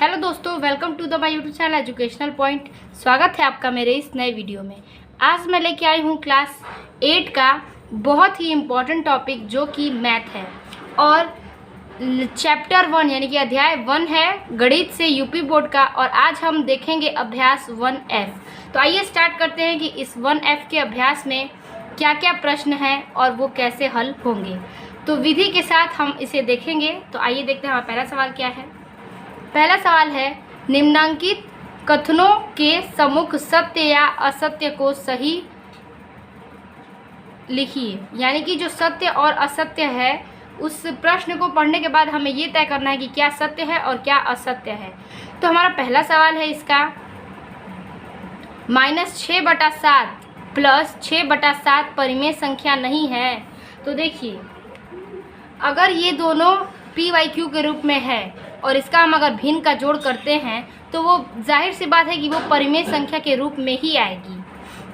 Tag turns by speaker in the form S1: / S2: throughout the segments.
S1: Hello दोस्तों, welcome to the my YouTube channel educational point. स्वागत है आपका मेरे इस नए वीडियो में। आज मैं लेके आई हूँ क्लास 8 का बहुत ही इम्पोर्टेंट टॉपिक जो कि मैथ है और चैप्टर 1 यानी कि अध्याय 1 है गणित से यूपी बोर्ड का। और आज हम देखेंगे अभ्यास 1F। तो आइए स्टार्ट करते हैं कि इस 1F के अभ्यास में क्या क्या प्रश्न हैं और वो कैसे हल होंगे। तो विधि के साथ हम इसे देखेंगे। तो आइए देखते हैं हमारा पहला सवाल क्या है। पहला सवाल है, निम्नांकित कथनों के सम्मुख सत्य या असत्य को सही लिखिए। यानी कि जो सत्य और असत्य है उस प्रश्न को पढ़ने के बाद हमें ये तय करना है कि क्या सत्य है और क्या असत्य है। तो हमारा पहला सवाल है इसका, -6/7 प्लस 6/7 परिमेय संख्या नहीं है। तो देखिए, अगर ये दोनों PYQ के रूप में है और इसका हम अगर भिन्न का जोड़ करते हैं तो वो जाहिर सी बात है कि वो परिमेय संख्या के रूप में ही आएगी।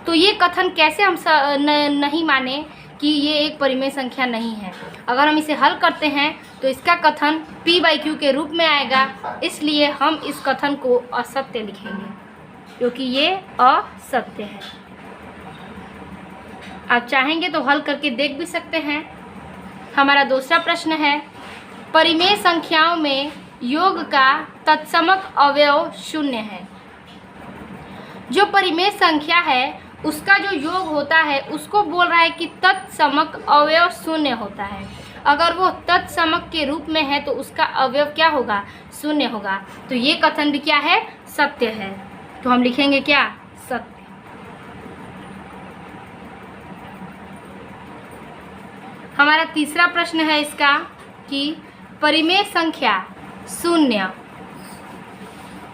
S1: तो ये कथन कैसे हम नहीं माने कि ये एक परिमेय संख्या नहीं है। अगर हम इसे हल करते हैं तो इसका कथन PYQ के रूप में आएगा, इसलिए हम इस कथन को असत्य लिखेंगे क्योंकि ये असत्य है। आप चाहेंगे तो हल करके देख भी सकते हैं। हमारा दूसरा प्रश्न है, परिमेय संख्याओं में योग का तत्समक अवयव 0 है। जो परिमेय संख्या है उसका जो योग होता है उसको बोल रहा है कि तत्समक अवयव 0 होता है। अगर वो तत्समक के रूप में है तो उसका अवयव क्या होगा? 0 होगा। तो ये कथन भी क्या है? सत्य है। तो हम लिखेंगे क्या? सत्य। हमारा तीसरा प्रश्न है इसका कि परिमेय संख्या 0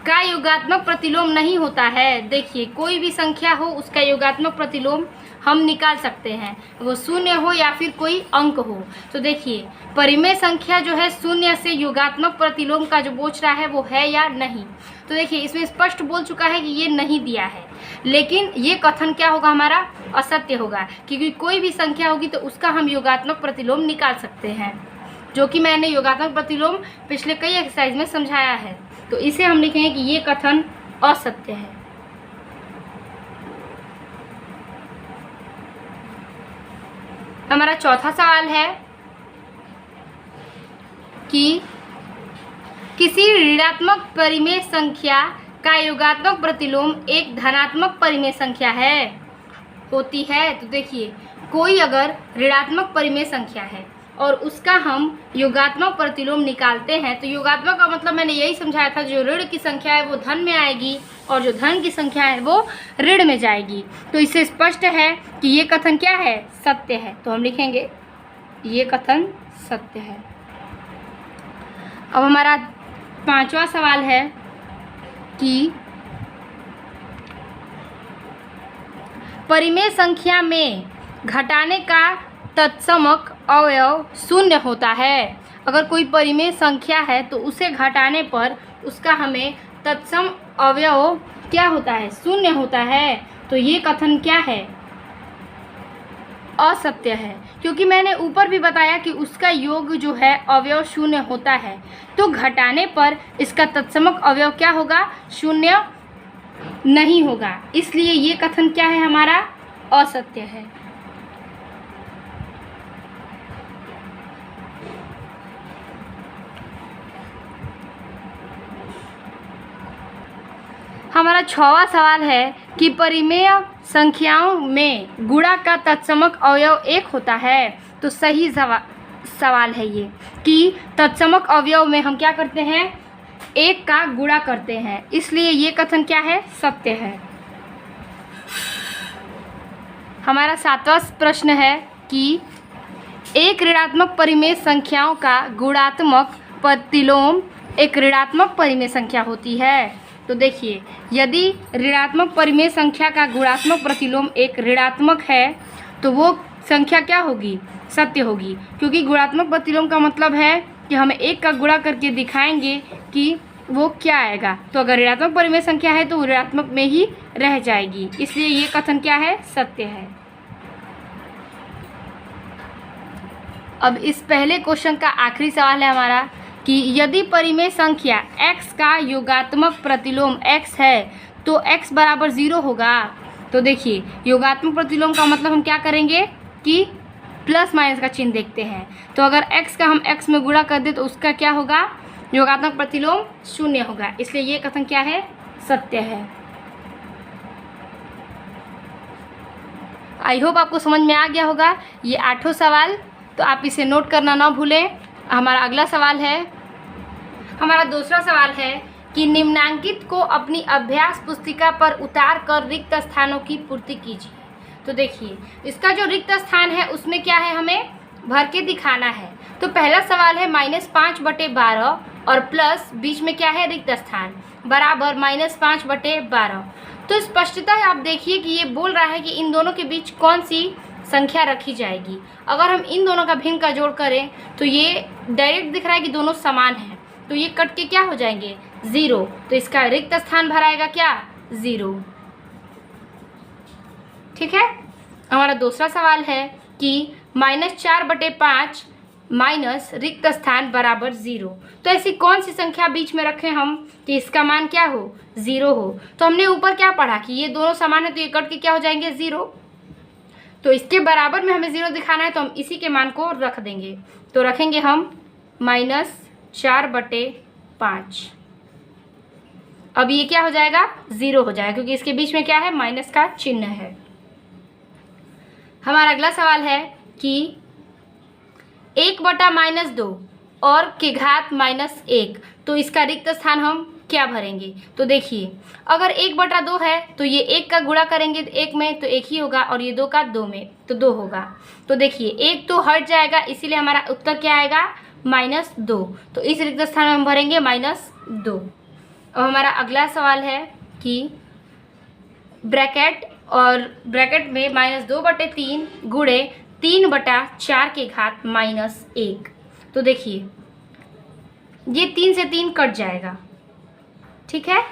S1: का योगात्मक प्रतिलोम नहीं होता है। देखिए, कोई भी संख्या हो उसका योगात्मक प्रतिलोम हम निकाल सकते हैं, वो 0 हो या फिर कोई अंक हो। तो देखिए, परिमेय संख्या जो है 0 से योगात्मक प्रतिलोम का जो पूछ रहा है वो है या नहीं। तो देखिए, इसमें स्पष्ट बोल चुका है कि ये नहीं दिया है, लेकिन ये कथन क्या होगा? हमारा असत्य होगा, क्योंकि कोई भी संख्या होगी तो उसका हम योगात्मक प्रतिलोम निकाल सकते हैं, जो कि मैंने योगात्मक प्रतिलोम पिछले कई एक्सरसाइज में समझाया है। तो इसे हम लिखेंगे कि ये कथन असत्य है। हमारा चौथा सवाल है कि किसी ऋणात्मक परिमेय संख्या का योगात्मक प्रतिलोम एक धनात्मक परिमेय संख्या है होती है। तो देखिए, कोई अगर ऋणात्मक परिमेय संख्या है और उसका हम योगात्मक प्रतिलोम निकालते हैं तो योगात्मक का मतलब मैंने यही समझाया था, जो ऋण की संख्या है वो धन में आएगी और जो धन की संख्या है वो ऋण में जाएगी। तो इससे स्पष्ट है कि ये कथन क्या है? सत्य है। तो हम लिखेंगे ये कथन सत्य है। अब हमारा पांचवा सवाल है कि परिमेय संख्या में घटाने का तत्समक अवयव 0 होता है। अगर कोई परिमेय संख्या है तो उसे घटाने पर उसका हमें तत्सम अवयव क्या होता है? 0 होता है। तो ये कथन क्या है? असत्य है, क्योंकि मैंने ऊपर भी बताया कि उसका योग जो है अवयव 0 होता है। तो घटाने पर इसका तत्समक अवयव क्या होगा? 0 नहीं होगा, इसलिए ये कथन क्या है? हमारा असत्य है। हमारा 6वां सवाल है कि परिमेय संख्याओं में गुणा का तत्समक अवयव 1 होता है। तो सही सवाल है ये कि तत्समक अवयव में हम क्या करते हैं? 1 का गुणा करते हैं, इसलिए ये कथन क्या है? सत्य है। हमारा 7वां प्रश्न है कि एक ऋणात्मक परिमेय संख्याओं का गुणात्मक प्रतिलोम एक ऋणात्मक परिमेय संख्या होती है। तो देखिए, यदि ऋणात्मक परिमेय संख्या का गुणात्मक प्रतिलोम एक ऋणात्मक है तो वो संख्या क्या होगी? सत्य होगी, क्योंकि गुणात्मक प्रतिलोम का मतलब है कि हम 1 का गुणा करके दिखाएंगे कि वो क्या आएगा। तो अगर ऋणात्मक परिमेय संख्या है तो वो ऋणात्मक में ही रह जाएगी, इसलिए ये कथन क्या है? सत्य है। अब इस पहले क्वेश्चन का आखिरी सवाल है हमारा कि यदि परिमेय संख्या x का योगात्मक प्रतिलोम x है तो x बराबर 0 होगा। तो देखिए योगात्मक प्रतिलोम का मतलब हम क्या करेंगे कि प्लस माइनस का चिन्ह देखते हैं। तो अगर x का हम x में गुणा कर दे तो उसका क्या होगा, योगात्मक प्रतिलोम 0 होगा। इसलिए ये कथन क्या है, सत्य है। आई होप आपको समझ में आ गया होगा ये 8वां सवाल, तो आप इसे नोट करना ना भूलें। हमारा अगला सवाल है, हमारा दूसरा सवाल है कि निम्नांकित को अपनी अभ्यास पुस्तिका पर उतार कर रिक्त स्थानों की पूर्ति कीजिए। तो देखिए इसका जो रिक्त स्थान है उसमें क्या है, हमें भर के दिखाना है। तो पहला सवाल है -5/12 और प्लस बीच में क्या है, रिक्त स्थान बराबर -5/12। तो स्पष्टतः आप देखिए कि ये बोल रहा है कि इन दोनों के बीच कौन सी संख्या रखी जाएगी। अगर हम इन दोनों का भिन्न का जोड़ करें तो ये डायरेक्ट दिख रहा है कि दोनों समान हैं, तो ये कट के क्या हो जाएंगे, 0। तो इसका रिक्त स्थान भराएगा क्या, 0। ठीक है। हमारा दूसरा सवाल है कि -4/5 माइनस रिक्त स्थान बराबर 0। तो ऐसी कौन सी संख्या बीच में रखें हम कि इसका मान क्या हो, 0 हो। तो हमने ऊपर क्या पढ़ा कि ये दोनों समान है तो ये कट के क्या हो जाएंगे, 0। तो इसके बराबर में हमें 0 दिखाना है तो हम इसी के मान को रख देंगे। तो रखेंगे हम -4/5। अब ये क्या हो जाएगा, 0 हो जाएगा क्योंकि इसके बीच में क्या है, माइनस का चिन्ह है। हमारा अगला सवाल है कि 1/-2 और के घात -1, तो इसका रिक्त स्थान हम क्या भरेंगे। तो देखिए अगर 1/2 है तो ये 1 का गुणा करेंगे 1 में तो 1 ही होगा, और ये 2 का 2 में तो 2 होगा। तो देखिए 1 तो हट जाएगा, इसीलिए हमारा उत्तर क्या आएगा, -2। तो इस रिक्त स्थान में हम भरेंगे -2। अब हमारा अगला सवाल है कि ब्रैकेट में -2/3 गुणे 3/4 के घात -1। तो देखिए ये 3 से 3 कट जाएगा, ठीक है,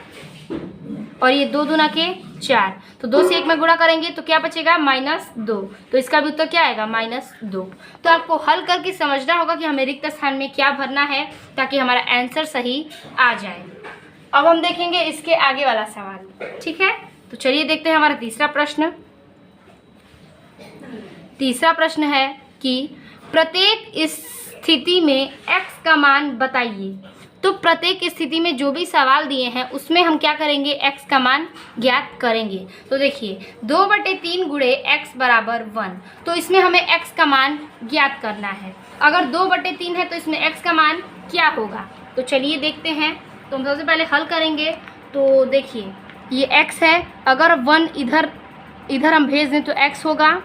S1: और ये 2 दूना के 4, तो 2 से 1 में गुणा करेंगे तो क्या बचेगा, -2। तो इसका भी उत्तर क्या आएगा, -2। तो आपको हल करके समझना होगा कि हमें रिक्त स्थान में क्या भरना है ताकि हमारा आंसर सही आ जाए। अब हम देखेंगे इसके आगे वाला सवाल, ठीक है। तो चलिए देखते हैं हमारा तीसरा प्रश्न। तीसरा प्रश्न है कि प्रत्येक स्थिति में x का मान बताइए। तो प्रत्येक स्थिति में जो भी सवाल दिए हैं उसमें हम क्या करेंगे, x का मान ज्ञात करेंगे। तो देखिए 2/3 गुणे x बराबर 1, तो इसमें हमें x का मान ज्ञात करना है। अगर 2/3 है तो इसमें x का मान क्या होगा। तो चलिए देखते हैं। तो हम सबसे पहले हल करेंगे। तो देखिए ये x है, अगर 1 इधर हम भेज दें तो x होगा,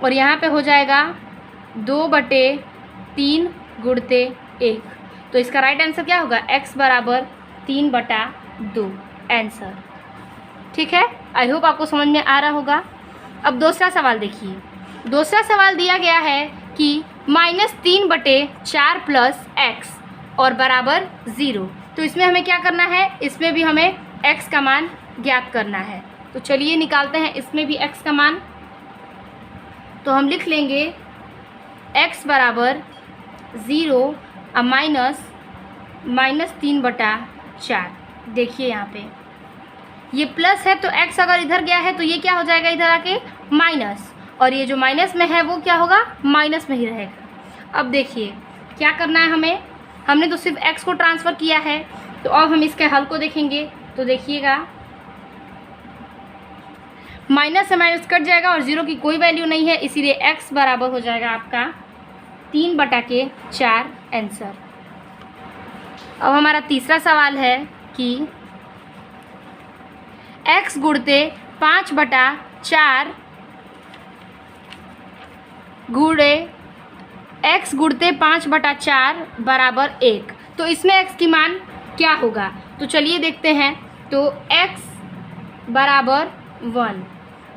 S1: और यहाँ पे हो जाएगा 2/3 गुणते 1। तो इसका राइट आंसर क्या होगा, x बराबर 3/2 आंसर। ठीक है, आई होप आपको समझ में आ रहा होगा। अब दूसरा सवाल देखिए। दूसरा सवाल दिया गया है कि -3/4 प्लस x और बराबर 0। तो इसमें हमें क्या करना है, इसमें भी हमें x का मान ज्ञात करना है। तो चलिए निकालते हैं इसमें भी x का मान। तो हम लिख लेंगे x बराबर 0 और -3/4। देखिए यहाँ पे ये प्लस है तो x अगर इधर गया है तो ये क्या हो जाएगा, इधर आके माइनस, और ये जो माइनस में है वो क्या होगा, माइनस में ही रहेगा। अब देखिए क्या करना है हमें, हमने तो सिर्फ x को ट्रांसफ़र किया है। तो अब हम इसके हल को देखेंगे। तो देखिएगा माइनस से माइनस कट जाएगा और 0 की कोई वैल्यू नहीं है, इसीलिए x बराबर हो जाएगा आपका 3/4 आंसर। अब हमारा तीसरा सवाल है कि x गुणते 5/4 गुणे x गुणते 5/4 बराबर 1। तो इसमें x की मान क्या होगा। तो चलिए देखते हैं। तो x बराबर 1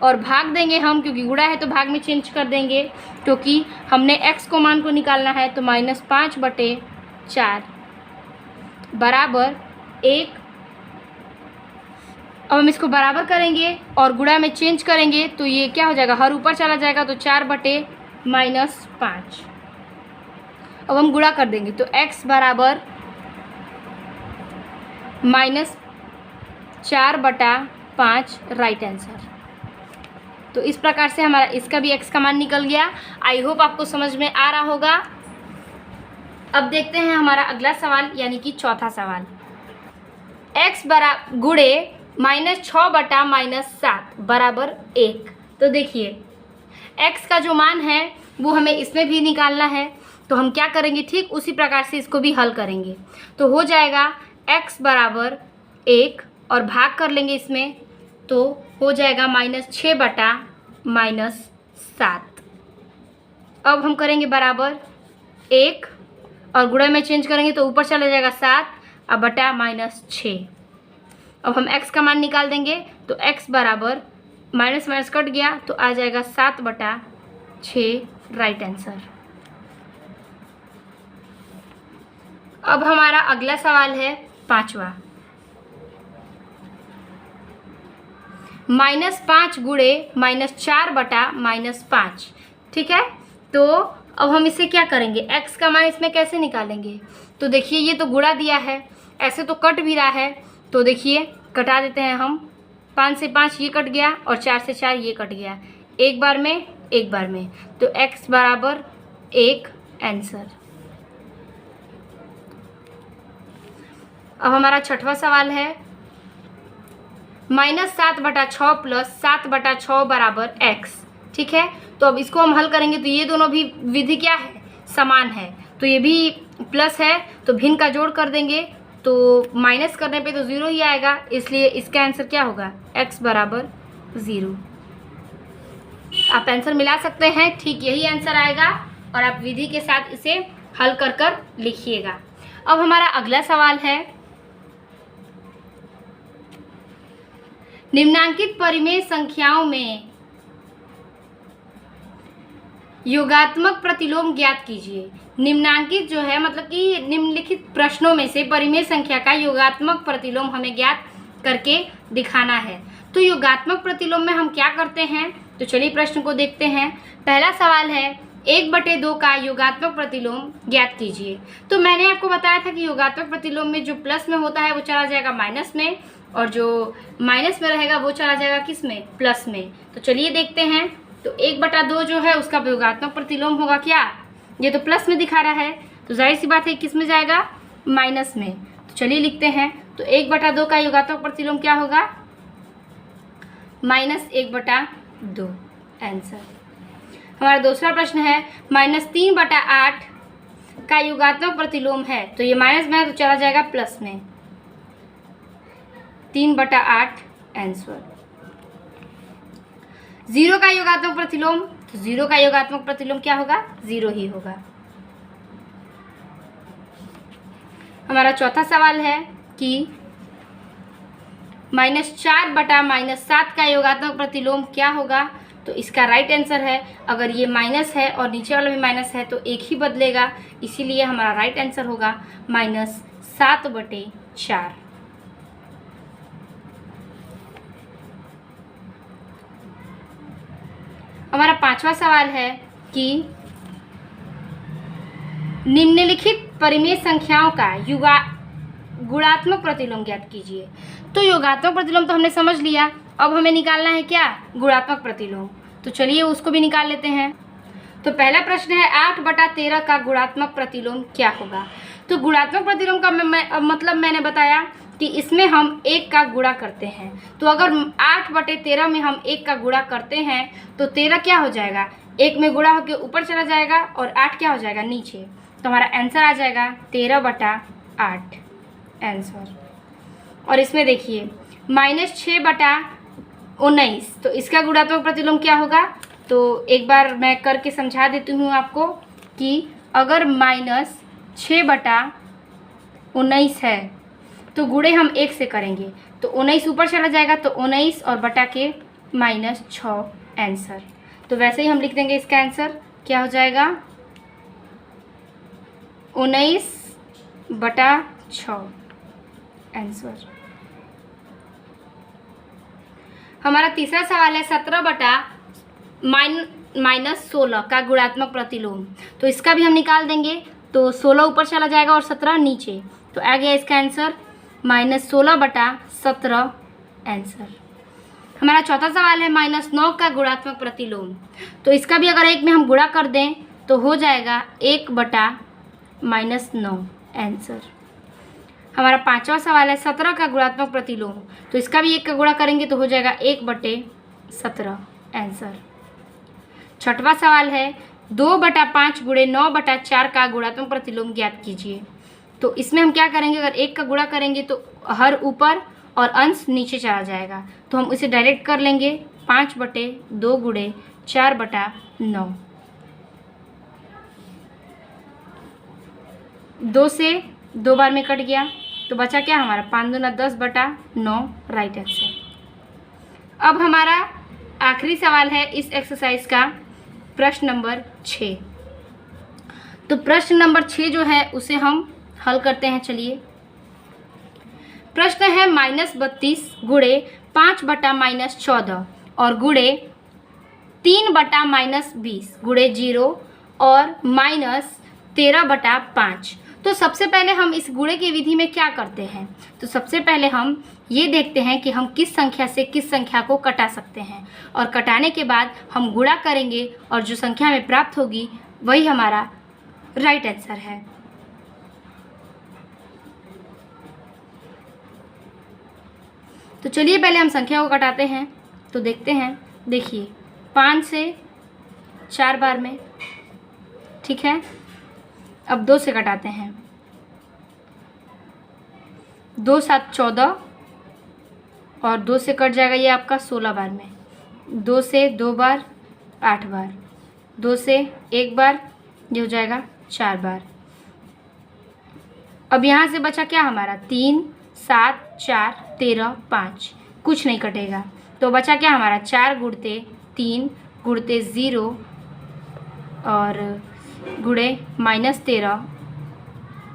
S1: और भाग देंगे हम, क्योंकि गुणा है तो भाग में चेंज कर देंगे, क्योंकि हमने x को मान को निकालना है। तो -5/4 बराबर 1। अब हम इसको बराबर करेंगे और गुणा में चेंज करेंगे तो ये क्या हो जाएगा, हर ऊपर चला जाएगा, तो 4/-5। अब हम गुणा कर देंगे तो x बराबर -4/5 राइट आंसर। तो इस प्रकार से हमारा इसका भी x का मान निकल गया। आई होप आपको समझ में आ रहा होगा। अब देखते हैं हमारा अगला सवाल यानी कि चौथा सवाल। x गुणे -6/-7 बराबर 1। तो देखिए x का जो मान है वो हमें इसमें भी निकालना है, तो हम क्या करेंगे, ठीक उसी प्रकार से इसको भी हल करेंगे। तो हो जाएगा x बराबर 1 और भाग कर लेंगे इसमें, तो हो जाएगा -6/-7। अब हम करेंगे बराबर 1 और गुणा में चेंज करेंगे तो ऊपर चला जाएगा 7 और बटा -6। अब हम x का मान निकाल देंगे तो x बराबर माइनस माइनस कट गया तो आ जाएगा 7/6 राइट आंसर। अब हमारा अगला सवाल है पांचवा। -5 गुणे -4/-5। ठीक है, तो अब हम इसे क्या करेंगे, x का मान इसमें कैसे निकालेंगे। तो देखिए ये तो गुणा दिया है, ऐसे तो कट भी रहा है, तो देखिए कटा देते हैं हम। 5 से 5 ये कट गया और 4 से 4 ये कट गया, एक बार में, तो x बराबर 1 आंसर। अब हमारा छठवां सवाल है -7/6 + 7/6 बराबर x। ठीक है, तो अब इसको हम हल करेंगे तो ये दोनों भी विधि क्या है, समान है, तो ये भी प्लस है तो भिन्न का जोड़ कर देंगे तो माइनस करने पे तो 0 ही आएगा, इसलिए इसका आंसर क्या होगा, x बराबर 0। आप आंसर मिला सकते हैं, ठीक यही आंसर आएगा और आप विधि के साथ इसे हल कर कर लिखिएगा। अब हमारा अगला सवाल है निम्नांकित परिमेय संख्याओं में योगात्मक प्रतिलोम ज्ञात कीजिए। निम्नांकित जो है मतलब कि निम्नलिखित प्रश्नों में से परिमेय संख्या का योगात्मक प्रतिलोम हमें ज्ञात करके दिखाना है। तो योगात्मक प्रतिलोम में हम क्या करते हैं, तो चलिए प्रश्न को देखते हैं। पहला सवाल है 1/2 का योगात्मक प्रतिलोम ज्ञात कीजिए। तो मैंने आपको बताया था कि योगात्मक प्रतिलोम में जो प्लस में होता है वो चला जाएगा माइनस में और जो माइनस में रहेगा वो चला जाएगा किस में, प्लस में। तो चलिए देखते हैं। तो 1/2 जो है उसका योगात्मक प्रतिलोम होगा क्या, ये तो प्लस में दिखा रहा है तो जाहिर सी बात है किस में जाएगा, माइनस में। तो चलिए लिखते हैं। तो 1/2 का योगात्मक प्रतिलोम क्या होगा, -1/2 आंसर। हमारा दूसरा प्रश्न है -3/8 का योगात्मक प्रतिलोम है, तो ये माइनस में है तो चला जाएगा प्लस में, 3/8 आंसर। 0 का योगात्मक प्रतिलोम, तो 0 का योगात्मक प्रतिलोम क्या होगा, 0 ही होगा। हमारा चौथा सवाल है कि -4/-7 का योगात्मक प्रतिलोम क्या होगा। तो इसका राइट आंसर है, अगर ये माइनस है और नीचे वाला भी माइनस है तो एक ही बदलेगा, इसीलिए हमारा राइट आंसर होगा -7/4। हमारा पांचवा सवाल है कि निम्नलिखित परिमेय संख्याओं का गुणात्मक प्रतिलोम ज्ञात कीजिए। तो योगात्मक प्रतिलोम तो हमने समझ लिया, अब हमें निकालना है क्या, गुणात्मक प्रतिलोम। तो चलिए उसको भी निकाल लेते हैं। तो पहला प्रश्न है 8/13 का गुणात्मक प्रतिलोम क्या होगा। तो गुणात्मक प्रतिलोम का मतलब मैंने बताया कि इसमें हम 1 का गुणा करते हैं। तो अगर 8/13 में हम 1 का गुणा करते हैं तो 13 क्या हो जाएगा, 1 में गुणा होकर ऊपर चला जाएगा और 8 क्या हो जाएगा, नीचे। तो हमारा आंसर आ जाएगा 13/8 आंसर। और इसमें देखिए -6/19, तो इसका गुणात्मक प्रतिलोम क्या होगा। तो एक बार मैं करके समझा देती हूँ आपको कि अगर -6/19 है तो गुणे हम 1 से करेंगे तो 19 ऊपर चला जाएगा, तो 19 और बटा के -6 आंसर। तो वैसे ही हम लिख देंगे, इसका आंसर क्या हो जाएगा, 19/6 आंसर। हमारा तीसरा सवाल है 17/-16 का गुणात्मक प्रतिलोम। तो इसका भी हम निकाल देंगे। तो 16 ऊपर चला जाएगा और 17 नीचे, तो आ गया इसका आंसर -16/17 आंसर। हमारा चौथा सवाल है -9 का गुणात्मक प्रतिलोम। तो इसका भी अगर 1 में हम गुणा कर दें तो हो जाएगा 1/-9 आंसर। हमारा पांचवा सवाल है 17 का गुणात्मक प्रतिलोम। तो इसका भी 1 का गुणा करेंगे तो हो जाएगा 1/17 आंसर। छठवां सवाल है 2/5 गुणे 9/4 का गुणात्मक प्रतिलोम ज्ञात कीजिए। तो इसमें हम क्या करेंगे, अगर 1 का गुणा करेंगे तो हर ऊपर और अंश नीचे चला जाएगा, तो हम इसे डायरेक्ट कर लेंगे 5/2 गुणे 4/9। 2 से 2 बार में कट गया तो बचा क्या हमारा 5 दूना 10/9 राइट आंसर। अब हमारा आखिरी सवाल है इस एक्सरसाइज का, प्रश्न नंबर 6। तो प्रश्न नंबर 6 जो है उसे हम हल करते हैं। चलिए, प्रश्न है -32 गुणे 5/-14 और गुणे 3/-20 गुणे 0 और -13/5। तो सबसे पहले हम इस गुणे की विधि में क्या करते हैं, तो सबसे पहले हम ये देखते हैं कि हम किस संख्या से किस संख्या को कटा सकते हैं, और कटाने के बाद हम गुणा करेंगे और जो संख्या हमें प्राप्त होगी वही हमारा राइट आंसर है। तो चलिए पहले हम संख्या को कटाते हैं। तो देखते हैं, देखिए 5 से 4 बार में, ठीक है। अब 2 से कटाते हैं, 2 7 14 और 2 से कट जाएगा ये आपका 16 बार में। 2 से 2 बार 8 बार, 2 से 1 बार ये हो जाएगा 4 बार। अब यहाँ से बचा क्या हमारा 3 7 4 13 5, कुछ नहीं कटेगा, तो बचा क्या हमारा 4 गुणते 3 गुणते 0 और गुणे -13,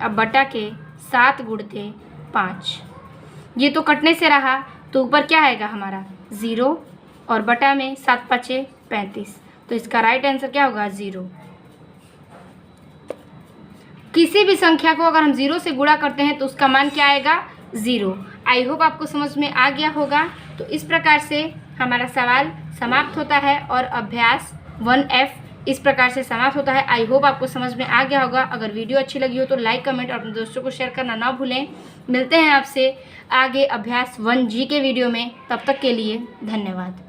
S1: अब बटा के 7 गुणते 5। ये तो कटने से रहा, तो ऊपर क्या आएगा हमारा 0 और बटा में 7 5 35, तो इसका राइट आंसर क्या होगा 0। किसी भी संख्या को अगर हम 0 से गुणा करते हैं तो उसका मान क्या आएगा 0। आई होप आपको समझ में आ गया होगा। तो इस प्रकार से हमारा सवाल समाप्त होता है और अभ्यास 1F इस प्रकार से समाप्त होता है। आई होप आपको समझ में आ गया होगा। अगर वीडियो अच्छी लगी हो तो लाइक कमेंट और अपने दोस्तों को शेयर करना ना भूलें। मिलते हैं आपसे आगे अभ्यास 1G के वीडियो में, तब तक के लिए धन्यवाद।